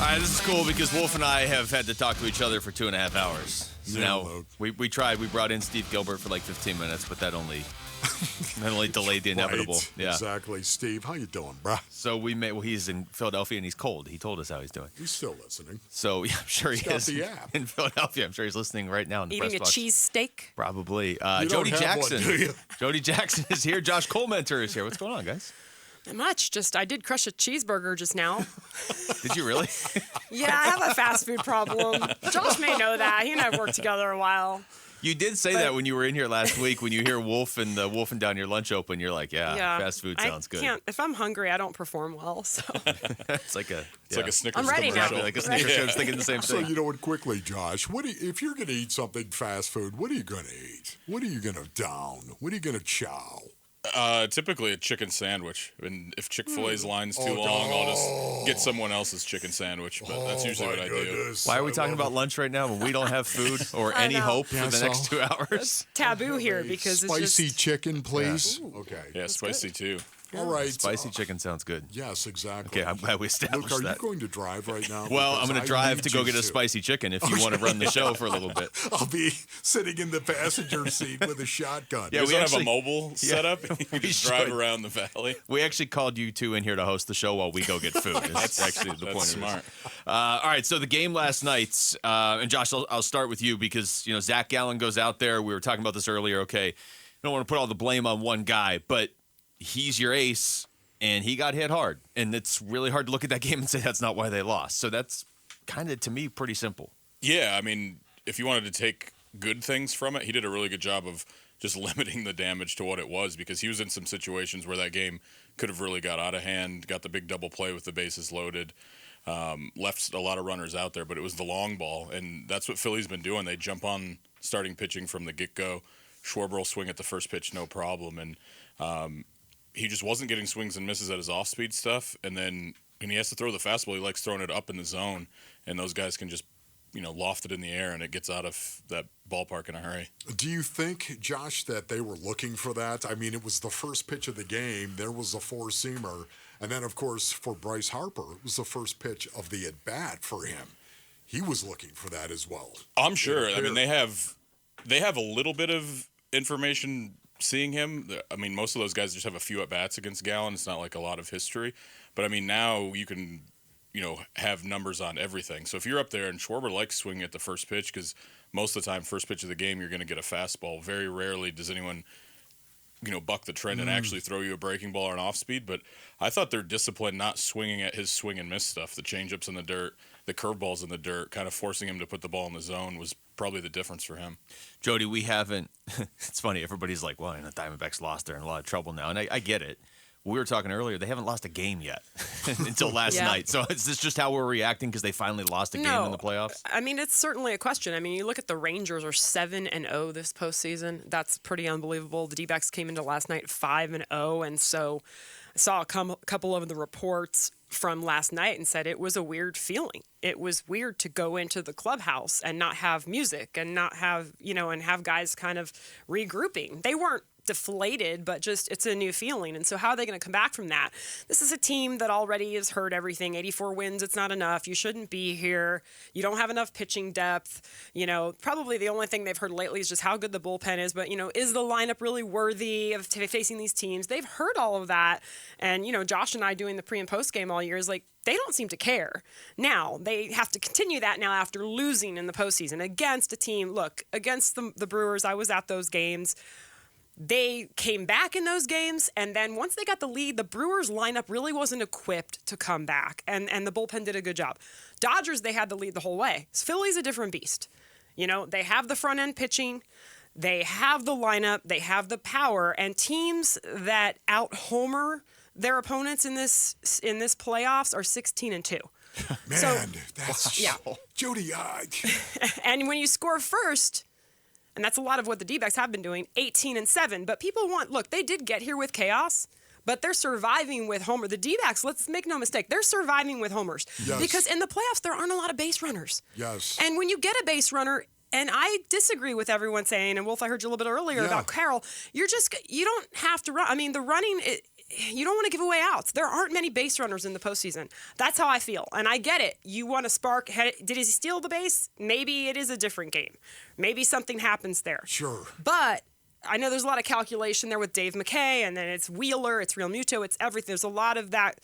right, this is cool because Wolf and I have had to talk to each other for 2.5 hours. So now we tried. We brought in Steve Gilbert for like 15 minutes, but that only delayed the inevitable. Right, yeah, exactly. Steve, how you doing, bruh? So we made. Well, he's in Philadelphia and he's cold. He told us how he's doing. He's still listening. So yeah, I'm sure he is the app. in Philadelphia. I'm sure he's listening right now in the press Eating a box. cheese steak? Probably. You Jody don't have Jackson. one, do you? Jody Jackson is here. Josh Colementor is here. What's going on, guys? Not much. Just I did crush a cheeseburger just now. Did you really? Yeah, I have a fast food problem. Josh may know that. He and I have worked together a while. You did say that when you were in here last week. When you hear Wolf and Down Your Lunch Open, you're like, yeah, fast food sounds good. If I'm hungry, I don't perform well. So it's like a Snickers I'm ready now. commercial. like a Snickers show. I was thinking the same So, thing. you know what, quickly, Josh, if you're going to eat something fast food, what are you going to eat? What are you going to down? What are you going to chow? Typically a chicken sandwich. And if Chick-fil-A's line's too long, I'll just get someone else's chicken sandwich. But that's usually what I do. Why are we talking about lunch right now when we don't have food or any hope for the next 2 hours? Taboo here because it's spicy just chicken, please. Yeah. Okay. Yeah, spicy too. All right. Spicy chicken sounds good. Yes, exactly. Okay, I'm glad we established Luke, are that. you going to drive right now? Well, I'm Because going I to drive need to go you get a spicy chicken if you want to run the show for a little bit. I'll be sitting in the passenger seat with a shotgun. Yeah, You we don't actually- have a mobile setup? You we just drive should. around the valley. We actually called you two in here to host the show while we go get food. That's actually the point That's of this. smart. All right, so the game last night, and Josh, I'll start with you because, Zach Gallen goes out there. We were talking about this earlier. Okay, I don't want to put all the blame on one guy, but he's your ace, and he got hit hard. And it's really hard to look at that game and say that's not why they lost. So that's kind of, to me, pretty simple. Yeah, I mean, if you wanted to take good things from it, he did a really good job of just limiting the damage to what it was because he was in some situations where that game could have really got out of hand, got the big double play with the bases loaded, left a lot of runners out there, but it was the long ball, and that's what Philly's been doing. They jump on starting pitching from the get-go. Schwarber will swing at the first pitch, no problem, and he just wasn't getting swings and misses at his off-speed stuff, and then when he has to throw the fastball, he likes throwing it up in the zone, and those guys can just loft it in the air, and it gets out of that ballpark in a hurry. Do you think, Josh, that they were looking for that? I mean, it was the first pitch of the game. There was a four-seamer. And then, of course, for Bryce Harper, it was the first pitch of the at-bat for him. He was looking for that as well. I'm sure. I mean, they have a little bit of information seeing him. I mean, most of those guys just have a few at-bats against Gallen. It's not like a lot of history. But, I mean, now you can have numbers on everything. So if you're up there and Schwarber likes swinging at the first pitch because most of the time, first pitch of the game, you're going to get a fastball. Very rarely does anyone, buck the trend and actually throw you a breaking ball or an off speed. But I thought their discipline not swinging at his swing and miss stuff, the changeups in the dirt, the curveballs in the dirt, kind of forcing him to put the ball in the zone was probably the difference for him. Jody, we haven't – it's funny. Everybody's like, well, the Diamondbacks lost. They're in a lot of trouble now. And I get it. We were talking earlier, they haven't lost a game yet until last night. So is this just how we're reacting because they finally lost a game in the playoffs? I mean, it's certainly a question. I mean, you look at the Rangers are 7-0 this postseason. That's pretty unbelievable. The D-backs came into last night 5-0, and so I saw a couple of the reports from last night and said it was a weird feeling. It was weird to go into the clubhouse and not have music and not have, and have guys kind of regrouping. They weren't deflated, but just it's a new feeling. And so how are they going to come back from that? This is a team that already has heard everything. 84 wins, it's not enough. You shouldn't be here. You don't have enough pitching depth. Probably the only thing they've heard lately is just how good the bullpen is. But, is the lineup really worthy of facing these teams? They've heard all of that. And, Josh and I doing the pre and post game all year is like, they don't seem to care. Now, they have to continue that now after losing in the postseason against a team. Look, against the Brewers, I was at those games. They came back in those games, and then once they got the lead, the Brewers lineup really wasn't equipped to come back, and the bullpen did a good job. Dodgers, they had the lead the whole way. Philly's a different beast. They have the front-end pitching, they have the lineup, they have the power, and teams that out-homer their opponents in this playoffs are 16-2. Man, that's Jody. And when you score first, and that's a lot of what the D-backs have been doing, 18-7. But people they did get here with chaos, but they're surviving with homer. The D-backs, let's make no mistake, they're surviving with homers. Yes. Because in the playoffs, there aren't a lot of base runners. Yes. And when you get a base runner, and I disagree with everyone saying, and Wolf, I heard you a little bit earlier about Carroll, you don't have to run. I mean, the running, you don't want to give away outs. There aren't many base runners in the postseason. That's how I feel. And I get it. You want to spark. Did he steal the base? Maybe it is a different game. Maybe something happens there. Sure. But I know there's a lot of calculation there with Dave McKay, and then it's Wheeler, it's Real Muto, it's everything. There's a lot of that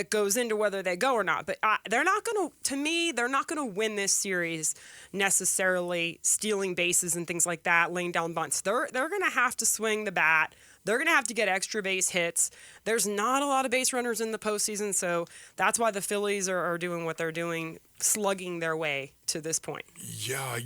goes into whether they go or not. But they're not going to, to me, they're not going to win this series necessarily stealing bases and things like that, laying down bunts. They're going to have to swing the bat. They're going to have to get extra base hits. There's not a lot of base runners in the postseason, so that's why the Phillies are doing what they're doing, slugging their way to this point. Yeah,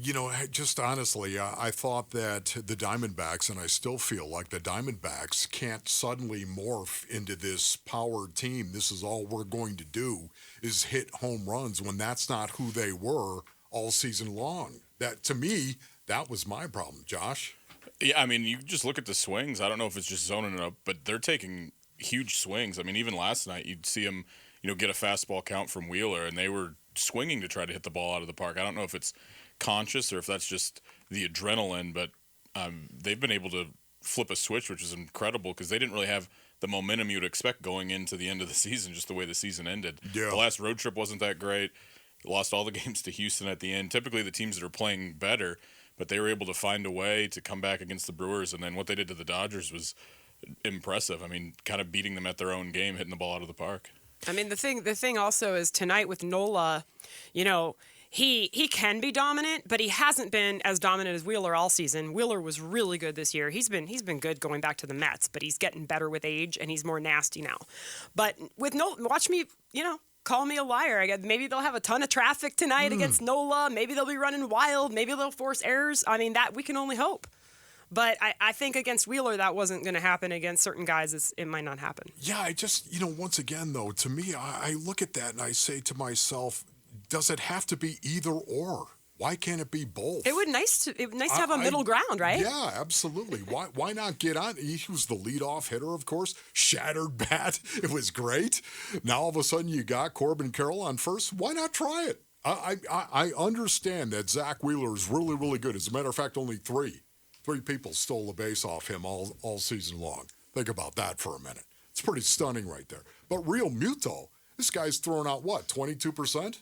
just honestly, I thought that the Diamondbacks, and I still feel like the Diamondbacks can't suddenly morph into this power team. This is all we're going to do is hit home runs when that's not who they were all season long. That, to me, that was my problem, Josh. Yeah, I mean, you just look at the swings. I don't know if it's just zoning it up, but they're taking huge swings. I mean, even last night, you'd see them, get a fastball count from Wheeler, and they were swinging to try to hit the ball out of the park. I don't know if it's conscious or if that's just the adrenaline, but they've been able to flip a switch, which is incredible because they didn't really have the momentum you'd expect going into the end of the season, just the way the season ended. Yeah. The last road trip wasn't that great. Lost all the games to Houston at the end. Typically, the teams that are playing better, but they were able to find a way to come back against the Brewers, and then what they did to the Dodgers was impressive. I mean, kind of beating them at their own game, hitting the ball out of the park. I mean, the thing also is tonight with Nola, he can be dominant, but he hasn't been as dominant as Wheeler all season. Wheeler was really good this year. He's been good going back to the Mets, but he's getting better with age, and he's more nasty now. But with Nola, watch me, call me a liar. Maybe they'll have a ton of traffic tonight against Nola. Maybe they'll be running wild. Maybe they'll force errors. I mean, that we can only hope. But I think against Wheeler, that wasn't going to happen. Against certain guys, it might not happen. Yeah, I just, once again, though, to me, I look at that and I say to myself, does it have to be either or? Why can't it be both? It would nice to have a middle ground, right? Yeah, absolutely. Why not get on? He was the leadoff hitter, of course. Shattered bat. It was great. Now all of a sudden you got Corbin Carroll on first. Why not try it? I understand that Zach Wheeler is really, really good. As a matter of fact, only three people stole the base off him all season long. Think about that for a minute. It's pretty stunning right there. But Real Muto, this guy's throwing out what, 22%?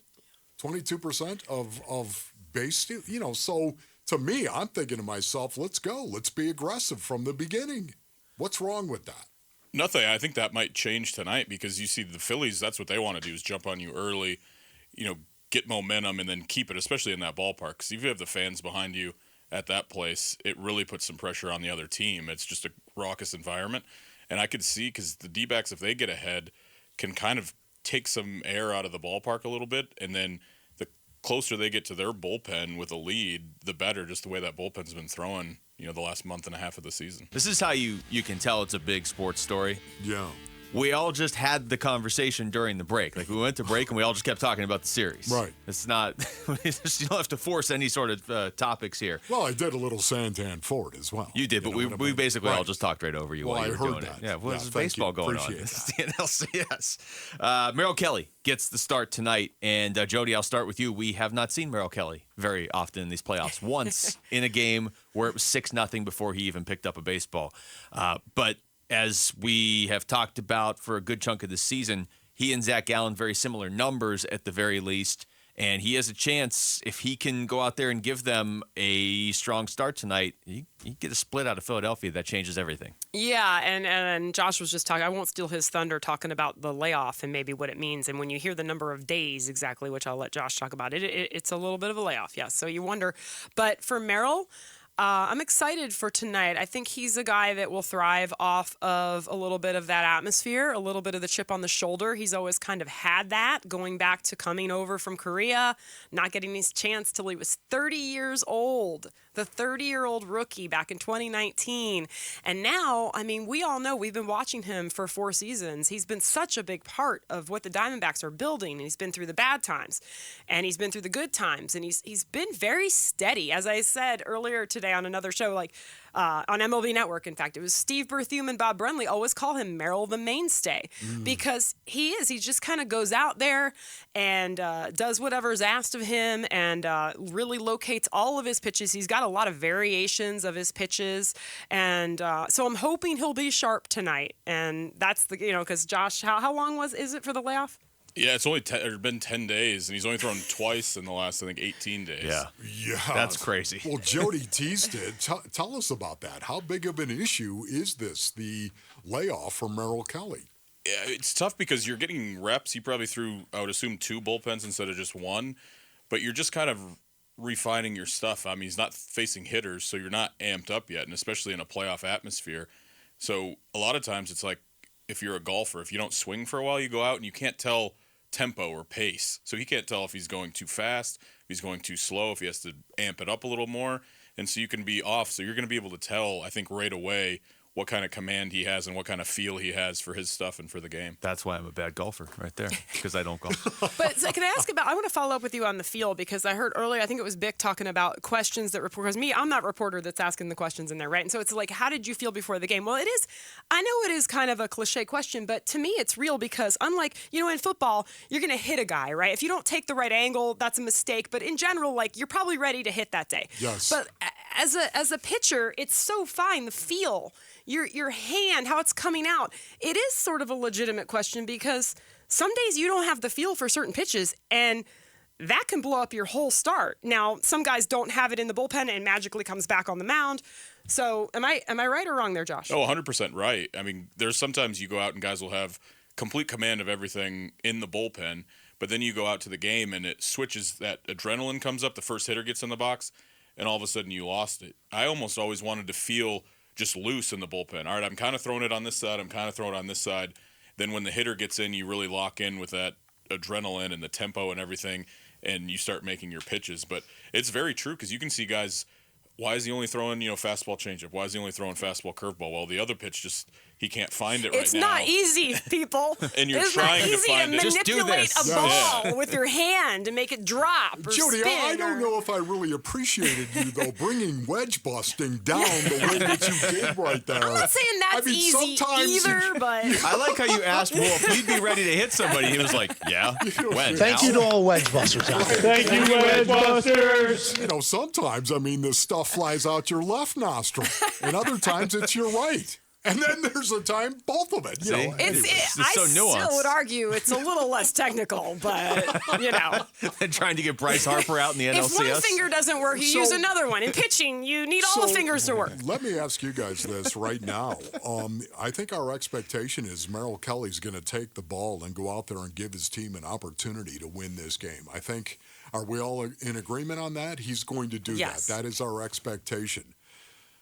22% of base steal, so to me, I'm thinking to myself, let's go. Let's be aggressive from the beginning. What's wrong with that? Nothing. I think that might change tonight because you see the Phillies, that's what they want to do is jump on you early, get momentum and then keep it, especially in that ballpark. Because if you have the fans behind you at that place, it really puts some pressure on the other team. It's just a raucous environment. And I could see, because the D-backs, if they get ahead, can kind of take some air out of the ballpark a little bit, and then the closer they get to their bullpen with a lead, the better, just the way that bullpen's been throwing, the last month and a half of the season. This is how you can tell it's a big sports story. Yeah. We all just had the conversation during the break. Like, we went to break and we all just kept talking about the series. Right. It's not, you don't have to force any sort of topics here. Well, I did a little Santan Ford as well. You did, but we basically all just talked right over you while you were doing that. it. Yeah, There's baseball going on. It's the NLCS. Merrill Kelly gets the start tonight. And, Jody, I'll start with you. We have not seen Merrill Kelly very often in these playoffs. Once in a game where it was 6-0 before he even picked up a baseball. But as we have talked about for a good chunk of the season, he and Zach Gallen, very similar numbers at the very least. And he has a chance, if he can go out there and give them a strong start tonight, he get a split out of Philadelphia. That changes everything. Yeah, and Josh was just talking, I won't steal his thunder, talking about the layoff and maybe what it means. And when you hear the number of days exactly, which I'll let Josh talk about, it's a little bit of a layoff, yes. So you wonder. But for Merrill, I'm excited for tonight. I think he's a guy that will thrive off of a little bit of that atmosphere, a little bit of the chip on the shoulder. He's always kind of had that, going back to coming over from Korea, not getting his chance till he was 30 years old. The 30-year-old rookie back in 2019. And now, I mean, we all know, we've been watching him for 4 seasons. He's been such a big part of what the Diamondbacks are building. And he's been through the bad times, and he's been through the good times, and he's been very steady. As I said earlier today, today on another show, like on MLB Network. In fact, it was Steve Berthume and Bob Brenly always call him Merrill the mainstay because he just kind of goes out there and does whatever's asked of him and really locates all of his pitches. He's got a lot of variations of his pitches, and so I'm hoping he'll be sharp tonight. And that's because Josh, how long is it for the layoff? Yeah, it's only been 10 days, and he's only thrown twice in the last, I think, 18 days. Yeah, that's crazy. Well, Jody teased it. Tell us about that. How big of an issue is this, the layoff for Merrill Kelly? Yeah, it's tough because you're getting reps. He probably threw, I would assume, 2 bullpens instead of just 1, but you're just kind of refining your stuff. I mean, he's not facing hitters, so you're not amped up yet, and especially in a playoff atmosphere. So a lot of times it's like if you're a golfer, if you don't swing for a while, you go out and you can't tell tempo or pace. So he can't tell if he's going too fast, if he's going too slow, if he has to amp it up a little more. And so you can be off. So you're going to be able to tell, I think, right away what kind of command he has and what kind of feel he has for his stuff and for the game. That's why I'm a bad golfer right there, because I don't golf. But so can I ask I want to follow up with you on the field, because I heard earlier, I think it was Bick talking about questions that because I'm that reporter that's asking the questions in there, right? And so it's like, how did you feel before the game? Well, I know it is kind of a cliche question, but to me it's real because unlike, in football, you're going to hit a guy, right? If you don't take the right angle, that's a mistake. But in general, like, you're probably ready to hit that day. Yes. But as a pitcher, it's so fine, the feel. Your hand, how it's coming out. It is sort of a legitimate question because some days you don't have the feel for certain pitches, and that can blow up your whole start. Now, some guys don't have it in the bullpen and magically comes back on the mound. So am I right or wrong there, Josh? Oh, 100% right. I mean, there's sometimes you go out and guys will have complete command of everything in the bullpen, but then you go out to the game and it switches, that adrenaline comes up, the first hitter gets in the box, and all of a sudden you lost it. I almost always wanted to feel just loose in the bullpen. All right, I'm kind of throwing it on this side. I'm kind of throwing it on this side. Then when the hitter gets in, you really lock in with that adrenaline and the tempo and everything, and you start making your pitches. But it's very true because you can see guys, why is he only throwing, fastball changeup? Why is he only throwing fastball curveball? Well, the other pitch he can't find it right now. It's not easy, people. And you're it's trying not to easy find to it. Just do manipulate this. a ball with your hand and make it drop or Jody, spin. I don't know if I really appreciated you, though, bringing wedge busting down the way that you did right there. I'm not saying that's easy either, but I like how you asked, well, if he'd be ready to hit somebody. He was like, yeah. When? Thank you to all wedge busters out there. Thank you, Wedge Busters. Sometimes, this stuff flies out your left nostril, and other times it's your right. And then there's a time, both of it. See? I so nuanced. still would argue it's a little less technical, but, They're trying to get Bryce Harper out in the NLCS. If one finger doesn't work, you use another one. In pitching, you need all the fingers to work. Let me ask you guys this right now. I think our expectation is Merrill Kelly's going to take the ball and go out there and give his team an opportunity to win this game. I think, are we all in agreement on that? He's going to do Yes. that. That is our expectation.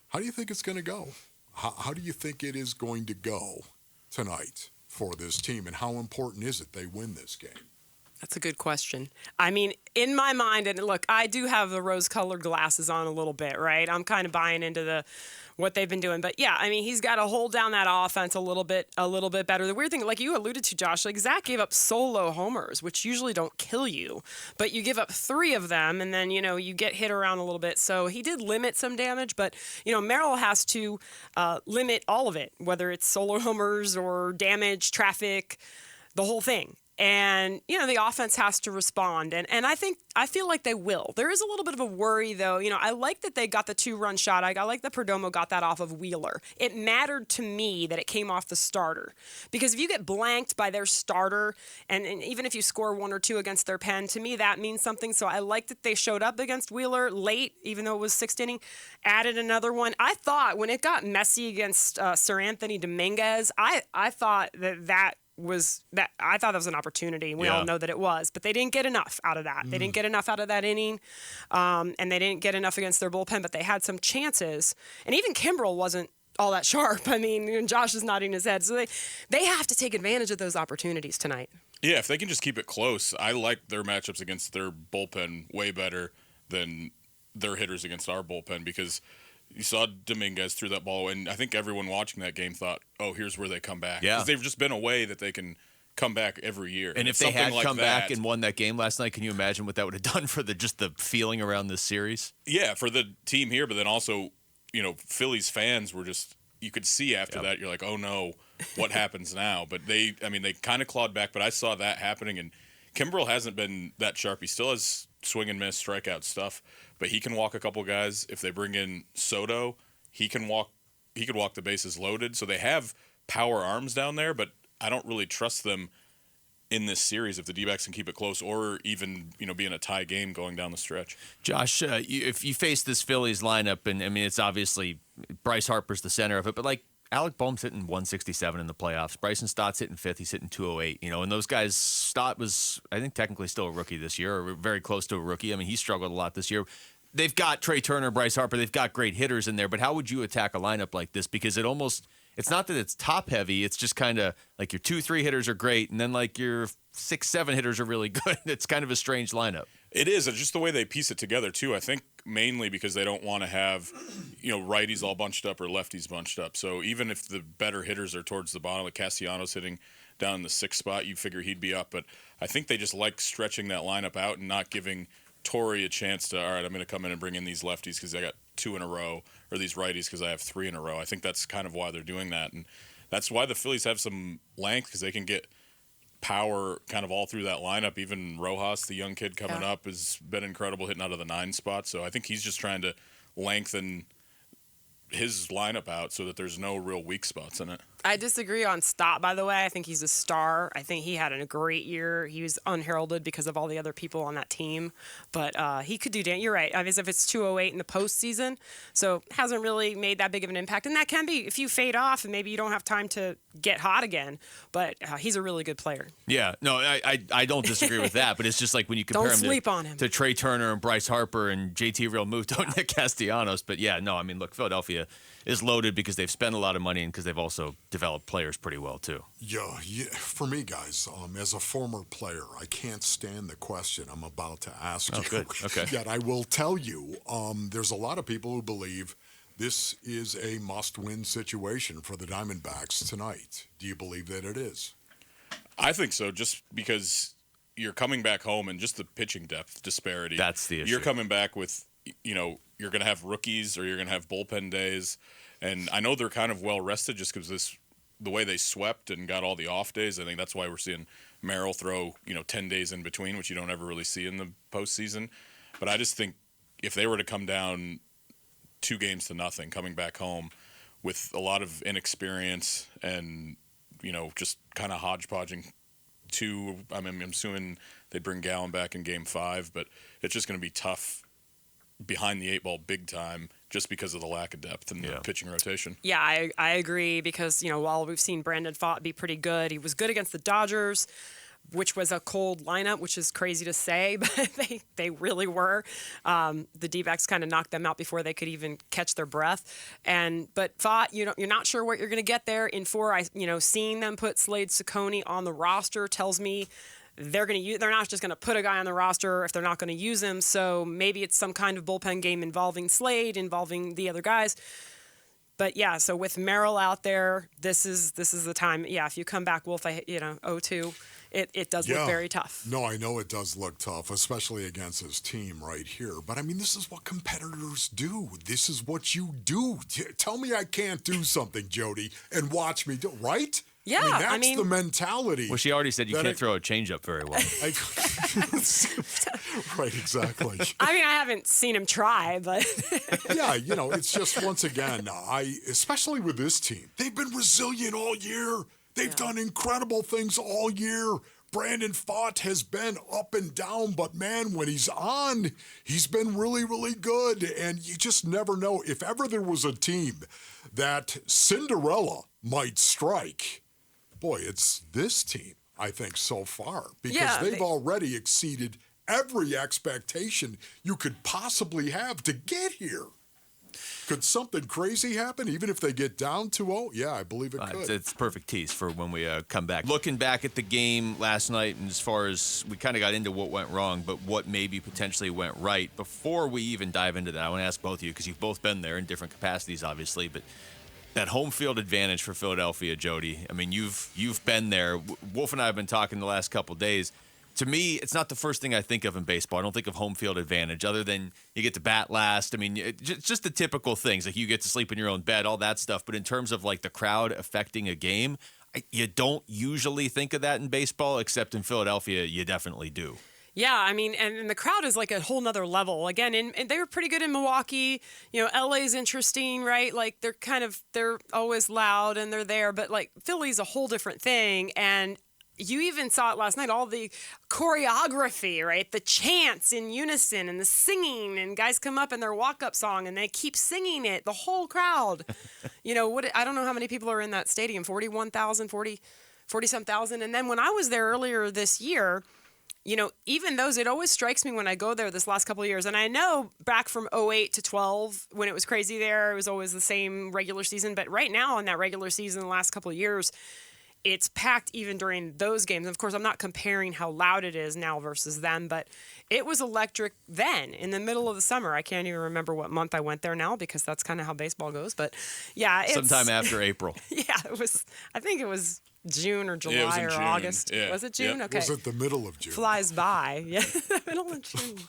How do you think it's going to go? How do you think it is going to go tonight for this team, and how important is it they win this game? That's a good question. I mean, in my mind, and look, I do have the rose-colored glasses on a little bit, right? I'm kind of buying into what they've been doing. But yeah, I mean, he's got to hold down that offense a little bit better. The weird thing, like you alluded to, Josh, like Zach gave up solo homers, which usually don't kill you, but you give up 3 of them, and then, you get hit around a little bit. So he did limit some damage, but, Merrill has to limit all of it, whether it's solo homers or damage, traffic, the whole thing. And, the offense has to respond. And I feel like they will. There is a little bit of a worry, though. I like that they got the 2-run shot. I like that Perdomo got that off of Wheeler. It mattered to me that it came off the starter. Because if you get blanked by their starter, and even if you score 1 or 2 against their pen, to me that means something. So I like that they showed up against Wheeler late, even though it was 6th inning, added another one. I thought when it got messy against Sir Anthony Dominguez, I thought that was an opportunity. We all know that it was, but they didn't get enough out of that. They didn't get enough out of that inning, and they didn't get enough against their bullpen, but they had some chances. And even Kimbrel wasn't all that sharp. I mean, Josh is nodding his head. So they have to take advantage of those opportunities tonight. Yeah, if they can just keep it close, I like their matchups against their bullpen way better than their hitters against our bullpen, because you saw Dominguez threw that ball, and I think everyone watching that game thought, oh, here's where they come back. Yeah. Because they've just been a way that they can come back every year. And if they had come back and won that game last night, can you imagine what that would have done for just the feeling around this series? Yeah, for the team here, but then also, Phillies fans were just, you could see after that, you're like, oh no, what happens now? But they kind of clawed back, but I saw that happening, and Kimbrel hasn't been that sharp. He still has swing and miss, strikeout stuff, but he can walk a couple guys. If they bring in Soto, he could walk the bases loaded. So they have power arms down there, but I don't really trust them in this series if the D-backs can keep it close or even, be in a tie game going down the stretch. Josh, if you face this Phillies lineup, and it's obviously Bryce Harper's the center of it, but Alec Boehm's hitting 167 in the playoffs. Bryson Stott's hitting fifth. He's hitting 208. And those guys, Stott was, I think, technically still a rookie this year, or very close to a rookie. He struggled a lot this year. They've got Trey Turner, Bryce Harper. They've got great hitters in there, but how would you attack a lineup like this? Because it's not that it's top heavy. It's just kind of like your 2-3 hitters are great, and then your 6-7 hitters are really good. It's kind of a strange lineup. It is. It's just the way they piece it together, too. I think mainly because they don't want to have, righties all bunched up or lefties bunched up. So even if the better hitters are towards the bottom, like Castellanos hitting down in the 6th spot, you figure he'd be up. But I think they just like stretching that lineup out and not giving Torrey a chance to, all right, I'm going to come in and bring in these lefties because I got 2 in a row, or these righties because I have 3 in a row. I think that's kind of why they're doing that. And that's why the Phillies have some length, because they can get power kind of all through that lineup. Even Rojas, the young kid coming up, has been incredible hitting out of the 9 spot. So I think he's just trying to lengthen his lineup out so that there's no real weak spots in it. I disagree on Stott, by the way. I think he's a star. I think he had a great year. He was unheralded because of all the other people on that team. But he could do damn. You're right. As if it's 208 in the postseason, so hasn't really made that big of an impact. And that can be if you fade off and maybe you don't have time to get hot again. But he's a really good player. Yeah, no, I don't disagree with that. But it's just like when you compare him to Trey Turner and Bryce Harper and JT Realmuto and Nick Castellanos. But yeah, no, look, Philadelphia is loaded because they've spent a lot of money and because they've also developed players pretty well too. Yeah. For me, guys, as a former player, I can't stand the question I'm about to ask you. Good. Okay. Yet I will tell you, there's a lot of people who believe this is a must-win situation for the Diamondbacks tonight. Do you believe that it is? I think so, just because you're coming back home and just the pitching depth disparity. That's the issue. You're coming back with, you're going to have rookies or you're going to have bullpen days. And I know they're kind of well rested just because the way they swept and got all the off days. I think that's why we're seeing Merrill throw 10 days in between, which you don't ever really see in the postseason. But I just think if they were to come down 2-0 coming back home with a lot of inexperience and just kind of hodgepodging I'm assuming they'd bring Gallen back in Game 5, but it's just going to be tough behind the 8 ball big time just because of the lack of depth in the pitching rotation. Yeah, I agree because, while we've seen Brandon Pfaadt be pretty good, he was good against the Dodgers, which was a cold lineup, which is crazy to say, but they really were. The D-backs kind of knocked them out before they could even catch their breath. But Pfaadt, you're not sure what you're going to get there in 4. Seeing them put Slade Ciccone on the roster tells me they're not just going to put a guy on the roster if they're not going to use him. So maybe it's some kind of bullpen game involving Slade, involving the other guys. But yeah, so with Merrill out there, this is the time. Yeah, if you come back, Wolf, 0-2, it does look very tough. No, I know it does look tough, especially against his team right here. But this is what competitors do. This is what you do. Tell me I can't do something, Jody, and watch me do it, right? Yeah, that's the mentality. Well, she already said you can't throw a changeup very well. Right, exactly. I haven't seen him try, but yeah, it's just once again, especially with this team, they've been resilient all year. They've done incredible things all year. Brandon Pfaadt has been up and down, but man, when he's on, he's been really, really good. And you just never know. If ever there was a team that Cinderella might strike, boy, it's this team, I think, so far. Because they've already exceeded every expectation you could possibly have to get here. Could something crazy happen, even if they get down 2-0? Yeah, I believe it could. It's perfect tease for when we come back. Looking back at the game last night, and as far as we kind of got into what went wrong, but what maybe potentially went right, before we even dive into that, I want to ask both of you, because you've both been there in different capacities, obviously, but That home field advantage for Philadelphia, Jody. I mean, you've been there. Wolf and I have been talking the last couple days. To me, it's not the first thing I think of in baseball. I don't think of home field advantage other than you get to bat last. I mean, just the typical things, like you get to sleep in your own bed, all that stuff. But in terms of like the crowd affecting a game, you don't usually think of that in baseball, except in Philadelphia, you definitely do. Yeah, I mean, and the crowd is like a whole nother level. Again, and they were pretty good in Milwaukee. LA's interesting, right? Like they're always loud and they're there, but like Philly's a whole different thing. And you even saw it last night, all the choreography, right? The chants in unison and the singing, and guys come up in their walk-up song and they keep singing it, the whole crowd. I don't know how many people are in that stadium, 41,000, 40-some thousand. And then when I was there earlier this year, even those, it always strikes me when I go there this last couple of years. And I know back from 08 to 12, when it was crazy there, it was always the same regular season. But right now in that regular season, the last couple of years, it's packed even during those games. Of course, I'm not comparing how loud it is now versus then, but it was electric then in the middle of the summer. I can't even remember what month I went there now because that's kind of how baseball goes. But yeah, sometime after April. Yeah, it was. I think it was June or July it was in or June. August. Yeah. Was it June? Yep. Okay. Was it the middle of June? Flies by. Yeah, the middle of June.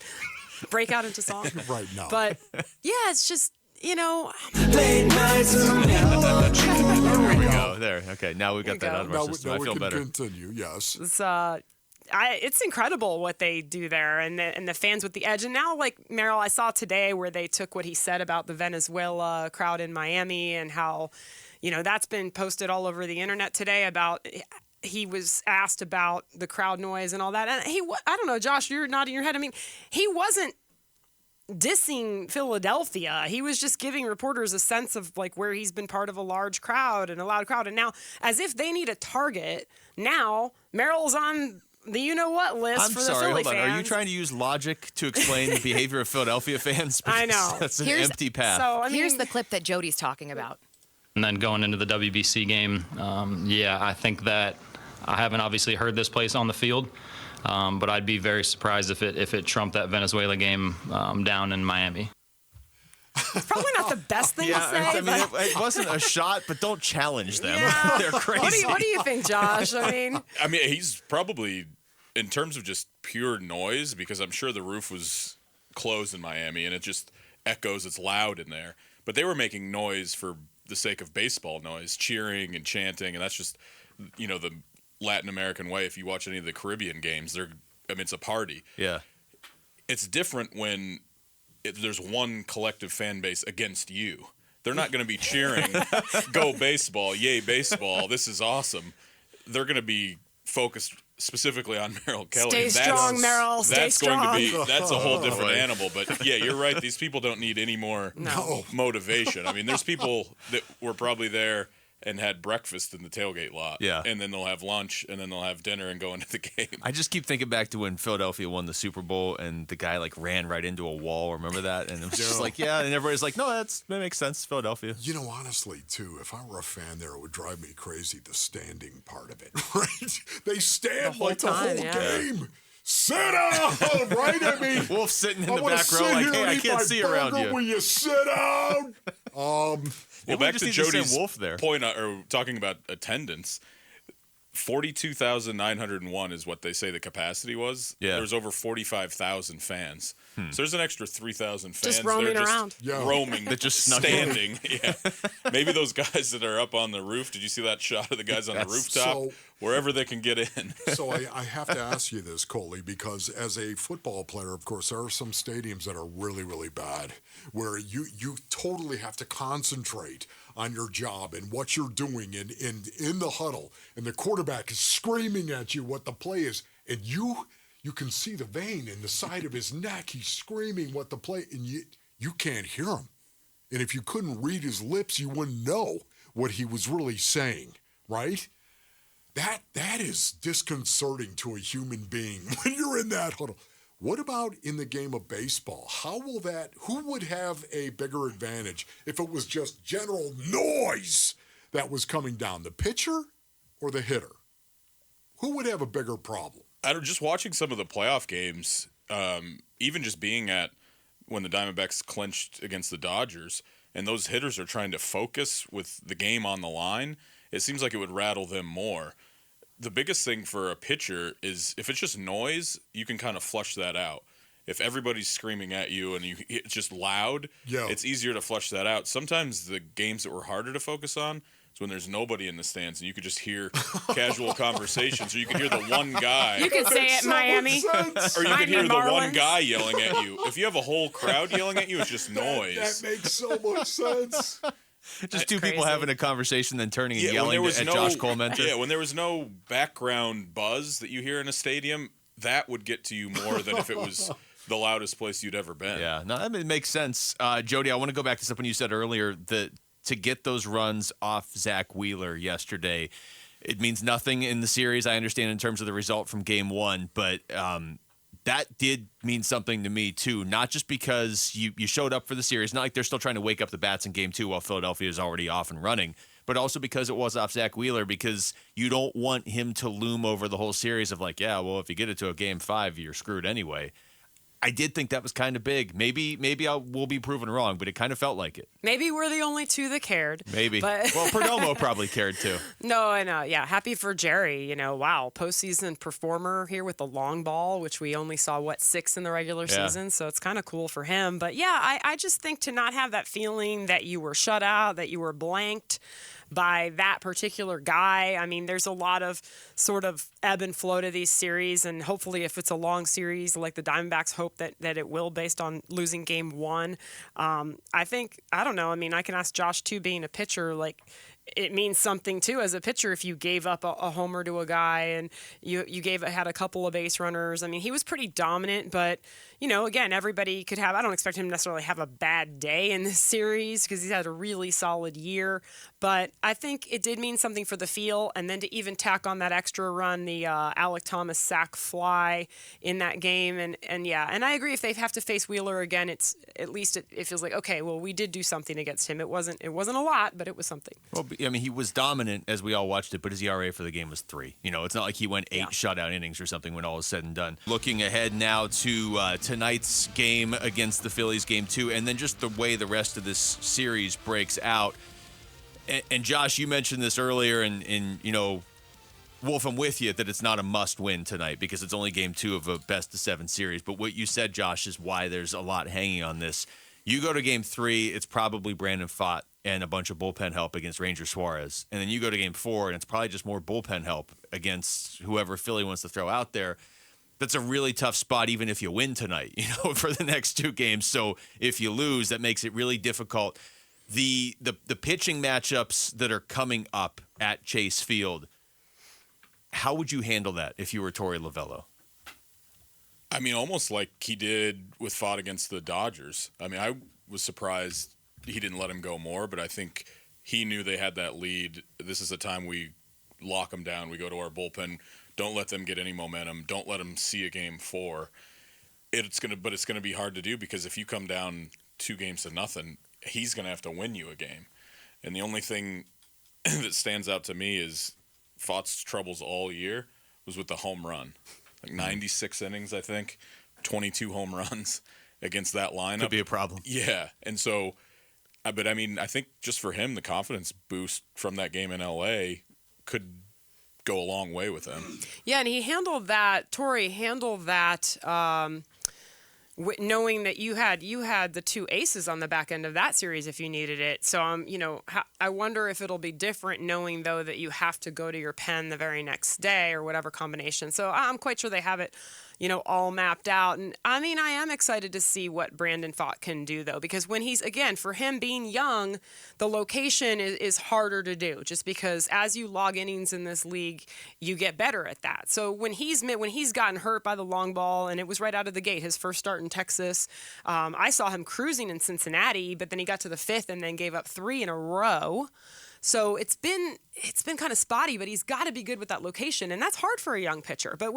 Break out into song. Right now. But yeah, it's just. There we go. There. Okay. Now we got that out of our system. I feel better. Continue. Yes. It's incredible what they do there, and the fans with the edge. And now, like Merrill, I saw today where they took what he said about the Venezuela crowd in Miami and how, that's been posted all over the internet today about. He was asked about the crowd noise and all that, and I don't know, Josh, you're nodding your head. I mean, he wasn't dissing Philadelphia. He was just giving reporters a sense of like where he's been part of a large crowd and a loud crowd. And now, as if they need a target, now Merrill's on the you-know-what list for the Philly hold on. fans. Are you trying to use logic to explain the behavior of Philadelphia fans? Because I know. That's an empty path. Here's the clip that Jody's talking about. And then going into the WBC game, I think that I haven't obviously heard this place on the field. But I'd be very surprised if it trumped that Venezuela game down in Miami. It's probably not the best thing to say. I mean, it wasn't a shot, but don't challenge them. Yeah. They're crazy. What do you think, Josh? I mean, he's probably, in terms of just pure noise, because I'm sure the roof was closed in Miami and it just echoes. It's loud in there. But they were making noise for the sake of baseball noise, cheering and chanting, and that's just, the Latin American way. If you watch any of the Caribbean games, it's a party. Yeah. It's different when there's one collective fan base against you. They're not going to be cheering, go baseball, yay baseball, this is awesome. They're going to be focused specifically on Merrill Kelly. Stay strong, Merrill. Stay strong. That's a whole different animal. But yeah, you're right. These people don't need any more motivation. I mean, there's people that were probably there and had breakfast in the tailgate lot. Yeah. And then they'll have lunch, and then they'll have dinner and go into the game. I just keep thinking back to when Philadelphia won the Super Bowl and the guy ran right into a wall. Remember that? And it was just and everybody's like, no, that makes sense, Philadelphia. Honestly, too, if I were a fan there, it would drive me crazy, the standing part of it, right? They stand the whole game. Sit down, right? I mean, Wolf sitting in the back row like, hey, I can't see around you. Will you sit down? Well, back to Jody's Wolf there. point, or talking about attendance, 42,901 is what they say the capacity was. Yeah. There's over 45,000 fans. So there's an extra 3,000 fans. Just roaming They're around. Roaming. That just snuck in. standing. Yeah. Maybe those guys that are up on the roof. Did you see that shot of the guys on the rooftop? Wherever they can get in. So I have to ask you this, Coley, because as a football player, of course, there are some stadiums that are really, really bad, where you totally have to concentrate on your job and what you're doing in the huddle, and the quarterback is screaming at you what the play is, and you can see the vein in the side of his neck. He's screaming what the play, and you can't hear him. And if you couldn't read his lips, you wouldn't know what he was really saying, right? That is disconcerting to a human being when you're in that huddle. What about in the game of baseball? Who would have a bigger advantage if it was just general noise that was coming down, the pitcher or the hitter? Who would have a bigger problem? Just watching some of the playoff games, even just being at when the Diamondbacks clinched against the Dodgers, and those hitters are trying to focus with the game on the line, it seems like it would rattle them more. The biggest thing for a pitcher is if it's just noise, you can kind of flush that out. If everybody's screaming at you and it's just loud, it's easier to flush that out. Sometimes the games that were harder to focus on is when there's nobody in the stands and you could just hear casual conversations, or you could hear the one guy. You could say it, Miami. Or you could hear the one guy yelling at you. If you have a whole crowd yelling at you, it's just noise. That makes so much sense. Just two people having a conversation, then turning and yelling at Josh Colmenter. Yeah, when there was no background buzz that you hear in a stadium, that would get to you more than if it was the loudest place you'd ever been. Yeah, no, that makes sense. Jody, I want to go back to something you said earlier, that to get those runs off Zach Wheeler yesterday, it means nothing in the series, I understand, in terms of the result from Game 1, but that did mean something to me, too. Not just because you showed up for the series, not like they're still trying to wake up the bats in Game 2 while Philadelphia is already off and running, but also because it was off Zach Wheeler, because you don't want him to loom over the whole series of like, yeah, well, if you get it to a Game 5, you're screwed anyway. I did think that was kind of big. Maybe we'll be proven wrong, but it kind of felt like it. Maybe we're the only two that cared. Maybe. But well, Perdomo probably cared too. No, I know. Yeah, happy for Jerry. Wow, postseason performer here with the long ball, which we only saw, 6 in the regular season. So it's kind of cool for him. But yeah, I just think to not have that feeling that you were shut out, that you were blanked by that particular guy. I mean, there's a lot of sort of ebb and flow to these series, and hopefully if it's a long series like the Diamondbacks hope that it will based on losing Game 1. I don't know. I mean, I can ask Josh, too, being a pitcher, like, it means something, too, as a pitcher if you gave up a homer to a guy and you had a couple of base runners. I mean, he was pretty dominant, but, again, everybody could have – I don't expect him to necessarily have a bad day in this series because he's had a really solid year. But I think it did mean something for the feel, and then to even tack on that extra run, the Alec Thomas sac fly in that game. And I agree, if they have to face Wheeler again, it's at least it feels like, okay, well, we did do something against him. It wasn't a lot, but it was something. Well, I mean, he was dominant as we all watched it, but his ERA for the game was 3. It's not like he went 8 shutout innings or something when all is said and done. Looking ahead now to tonight's game against the Phillies, Game 2, and then just the way the rest of this series breaks out. And Josh, you mentioned this earlier, and Wolf, I'm with you that it's not a must-win tonight because it's only Game 2 of a best-of-7 series. But what you said, Josh, is why there's a lot hanging on this. You go to Game 3, it's probably Brandon Pfaadt and a bunch of bullpen help against Ranger Suarez. And then you go to Game 4, and it's probably just more bullpen help against whoever Philly wants to throw out there. That's a really tough spot even if you win tonight, for the next 2 games. So if you lose, that makes it really difficult. The pitching matchups that are coming up at Chase Field, how would you handle that if you were Torey Lovello? I mean, almost like he did with Pfaadt against the Dodgers. I mean, I was surprised he didn't let him go more, but I think he knew they had that lead. This is the time we lock them down. We go to our bullpen. Don't let them get any momentum. Don't let them see a Game 4. It's gonna be hard to do because if you come down 2-0, he's going to have to win you a game. And the only thing that stands out to me is Pfaadt's troubles all year was with the home run. Like 96 innings, I think, 22 home runs against that lineup. Could be a problem. Yeah. And so, but I mean, I think just for him, the confidence boost from that game in L.A. could go a long way with him. Yeah, and Torey handled that knowing that you had the 2 aces on the back end of that series if you needed it. So I wonder if it'll be different knowing though that you have to go to your pen the very next day or whatever combination. So I'm quite sure they have it all mapped out. And I mean, I am excited to see what Brandon Pfaadt can do though, because when for him being young, the location is harder to do just because as you log innings in this league, you get better at that. So when he's gotten hurt by the long ball, and it was right out of the gate, his first start in Texas, I saw him cruising in Cincinnati, but then he got to the 5th and then gave up 3 in a row. So it's been kind of spotty, but he's got to be good with that location, and that's hard for a young pitcher. But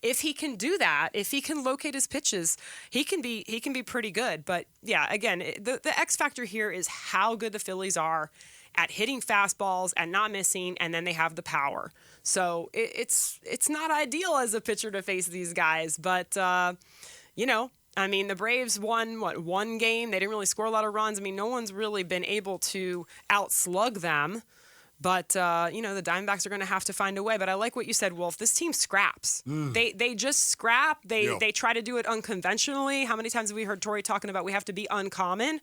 if he can do that, if he can locate his pitches, he can be pretty good. But yeah, again, the X factor here is how good the Phillies are at hitting fastballs and not missing, and then they have the power. So it's not ideal as a pitcher to face these guys, but I mean, the Braves won, one game? They didn't really score a lot of runs. I mean, no one's really been able to outslug them. But, the Diamondbacks are going to have to find a way. But I like what you said, Wolf. This team scraps. They just scrap. They try to do it unconventionally. How many times have we heard Torrey talking about we have to be uncommon?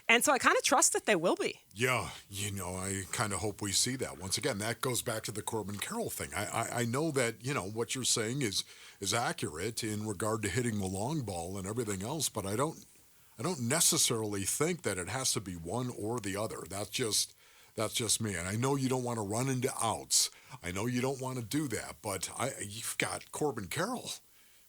And so I kind of trust that they will be. Yeah, I kind of hope we see that. Once again, that goes back to the Corbin Carroll thing. I know that, what you're saying is accurate in regard to hitting the long ball and everything else, but I don't necessarily think that it has to be one or the other. That's just me. And I know you don't want to run into outs. I know you don't want to do that, but you've got Corbin Carroll.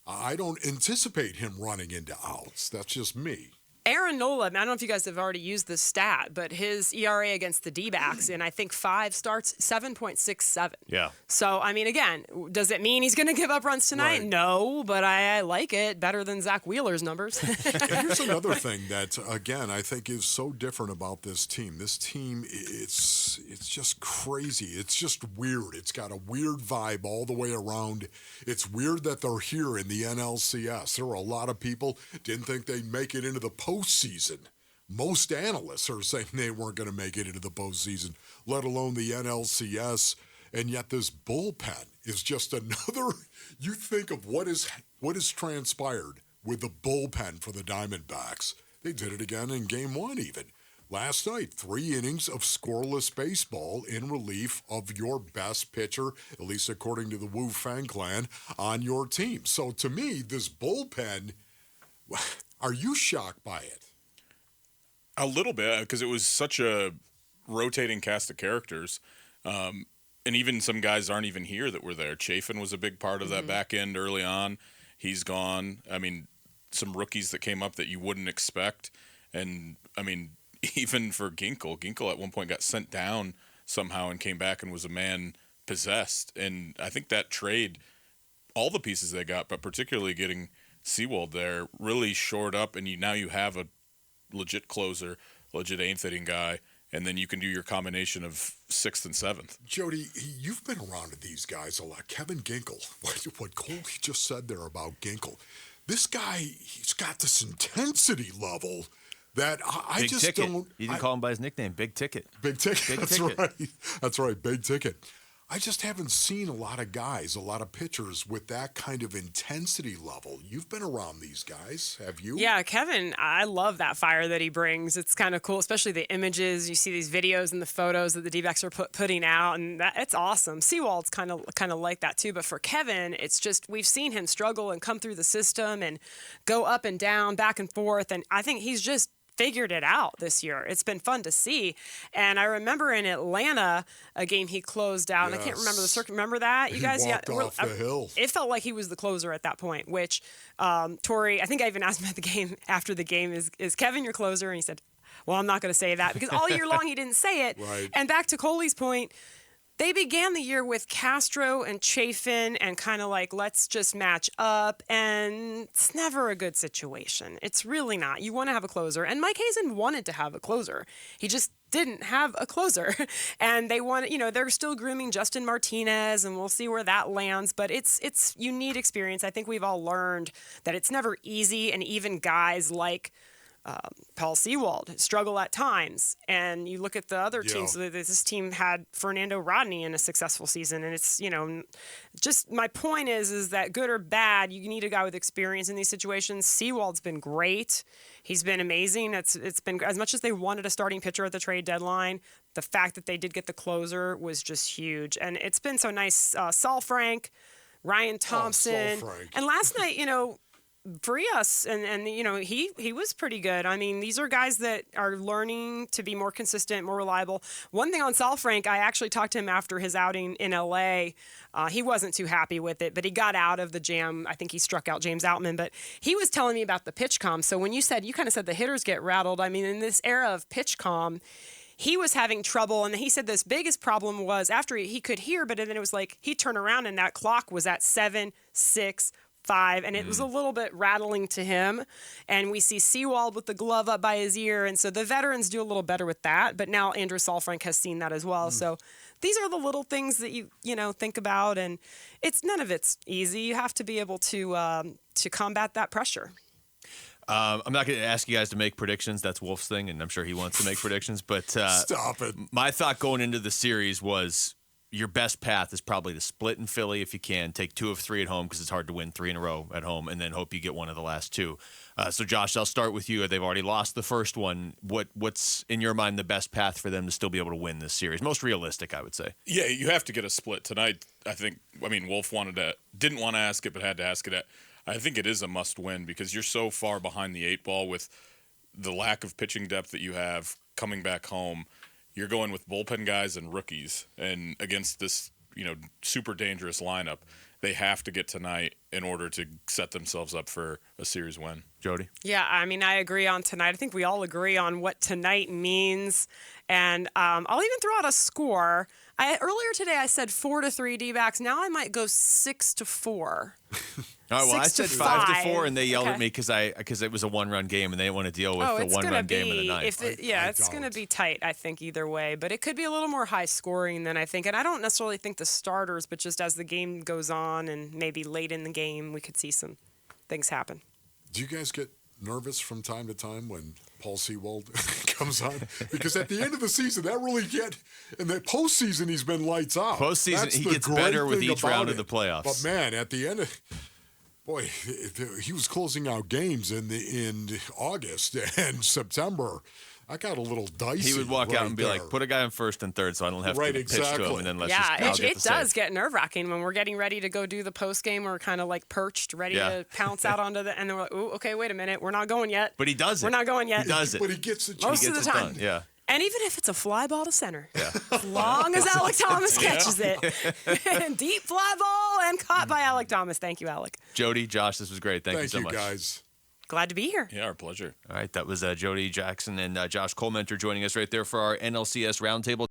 I don't anticipate him running into outs. That's just me. Aaron Nola, I don't know if you guys have already used this stat, but his ERA against the D-backs in, I think, 5 starts, 7.67. Yeah. So, I mean, again, does it mean he's going to give up runs tonight? Right. No, but I like it better than Zach Wheeler's numbers. And here's another thing that, again, I think is so different about this team. This team, it's just crazy. It's just weird. It's got a weird vibe all the way around. It's weird that they're here in the NLCS. There were a lot of people didn't think they'd make it into the postseason. Most analysts are saying they weren't going to make it into the postseason, let alone the NLCS. And yet this bullpen is just another. You think of what has transpired with the bullpen for the Diamondbacks. They did it again in Game 1 even. Last night, 3 innings of scoreless baseball in relief of your best pitcher, at least according to the Wu Fang clan, on your team. So to me, this bullpen, are you shocked by it? A little bit, because it was such a rotating cast of characters. And even some guys aren't even here that were there. Chafin was a big part of that back end early on. He's gone. I mean, some rookies that came up that you wouldn't expect. And, I mean, even for Ginkel at one point got sent down somehow and came back and was a man possessed. And I think that trade, all the pieces they got, but particularly getting Sewald there, really shored up. And now you have a legit closer, legit eighth-inning guy. And then you can do your combination of 6th and 7th. Jody, you've been around these guys a lot. Kevin Ginkel, what Cole just said there about Ginkel. This guy, he's got this intensity level that I Big just ticket. don't. You didn't call him by his nickname, Big Ticket. Big Ticket. Big That's ticket. right. That's right. Big Ticket. I just haven't seen a lot of guys, a lot of pitchers with that kind of intensity level. You've been around these guys, have you? Yeah, Kevin, I love that fire that he brings. It's kind of cool, especially the images. You see these videos and the photos that the D-backs are putting out, and it's awesome. Sewald's kind of like that too, but for Kevin, it's just we've seen him struggle and come through the system and go up and down, back and forth, and I think he's just figured it out this year. It's been fun to see. And I remember in Atlanta, a game he closed out, and I can't remember the circuit. Remember that? You guys? He walked off the hill. It felt like he was the closer at that point, which Torrey, I think I even asked him at the game, after the game, is Kevin your closer? And he said, well, I'm not going to say that, because all year long he didn't say it. Right. And back to Coley's point, they began the year with Castro and Chafin and kind of like, let's just match up. And it's never a good situation. It's really not. You want to have a closer. And Mike Hazen wanted to have a closer. He just didn't have a closer. And they want, they're still grooming Justin Martinez, and we'll see where that lands. But it's you need experience. I think we've all learned that it's never easy. And even guys like Paul Sewald struggle at times, and you look at the other teams. This team had Fernando Rodney in a successful season, and it's just my point is that good or bad, you need a guy with experience in these situations. Sewald's been great; he's been amazing. It's been as much as they wanted a starting pitcher at the trade deadline. The fact that they did get the closer was just huge, and it's been so nice. Saul Frank, Ryan Thompson, Saul Frank. and last night, Frias, and he was pretty good. I mean, these are guys that are learning to be more consistent, more reliable. One thing on Saul Frank, I actually talked to him after his outing in L.A. He wasn't too happy with it, but he got out of the jam. I think he struck out James Outman, but he was telling me about the pitch comm. So when you kind of said the hitters get rattled, I mean, in this era of pitch comm, he was having trouble, and he said this biggest problem was after he could hear, but then it was like he'd turn around and that clock was at 7, 6, 5, and it was a little bit rattling to him. And we see Sewald with the glove up by his ear, and so the veterans do a little better with that. But now Andrew Saalfrank has seen that as well. So these are the little things that you think about, and none of it's easy. You have to be able to combat that pressure. I'm not going to ask you guys to make predictions. That's Wolf's thing, and I'm sure he wants to make predictions. But Stop it. my thought going into the series was your best path is probably to split in Philly if you can. Take 2 of 3 at home because it's hard to win 3 in a row at home, and then hope you get one of the last 2. So, Josh, I'll start with you. They've already lost the first one. What's, in your mind, the best path for them to still be able to win this series? Most realistic, I would say. Yeah, you have to get a split tonight. Wolf didn't want to ask it, but had to ask it. I think it is a must-win because you're so far behind the 8 ball with the lack of pitching depth that you have coming back home. You're going with bullpen guys and rookies, and against this, super dangerous lineup, they have to get tonight in order to set themselves up for a series win. Jody? Yeah, I mean, I agree on tonight. I think we all agree on what tonight means. And I'll even throw out a score. Earlier today, I said 4-3 D-backs. Now I might go 6-4. All right, well, I said 5-4, and they yelled at me because it was a 1-run game, and they didn't want to deal with the 1-run game in the ninth. It's going to be tight, I think, either way. But it could be a little more high scoring than I think. And I don't necessarily think the starters, but just as the game goes on and maybe late in the game, we could see some things happen. Do you guys get nervous from time to time when Paul Sewald comes on? Because at the end of the season, in the postseason, he's been lights out. Postseason, he gets better with each round of the playoffs. But man, at the end boy, he was closing out games in August and September. I got a little dicey. He would walk out and be like, put a guy in first and third so I don't have to pitch to him, and then it does get nerve-wracking when we're getting ready to go do the post-game. We're kind of like perched, ready to pounce out onto and then we're like, ooh, okay, wait a minute, we're not going yet. But he does it. We're not going yet. He does it. But he gets it most of the time. Done. Yeah. And even if it's a fly ball to center, as long as Alec Thomas catches it. Deep fly ball and caught by Alec Thomas. Thank you, Alec. Jody, Josh, this was great. Thank you so much. Guys. Glad to be here. Yeah, our pleasure. All right, that was Jody Jackson and Josh Colementor joining us right there for our NLCS Roundtable.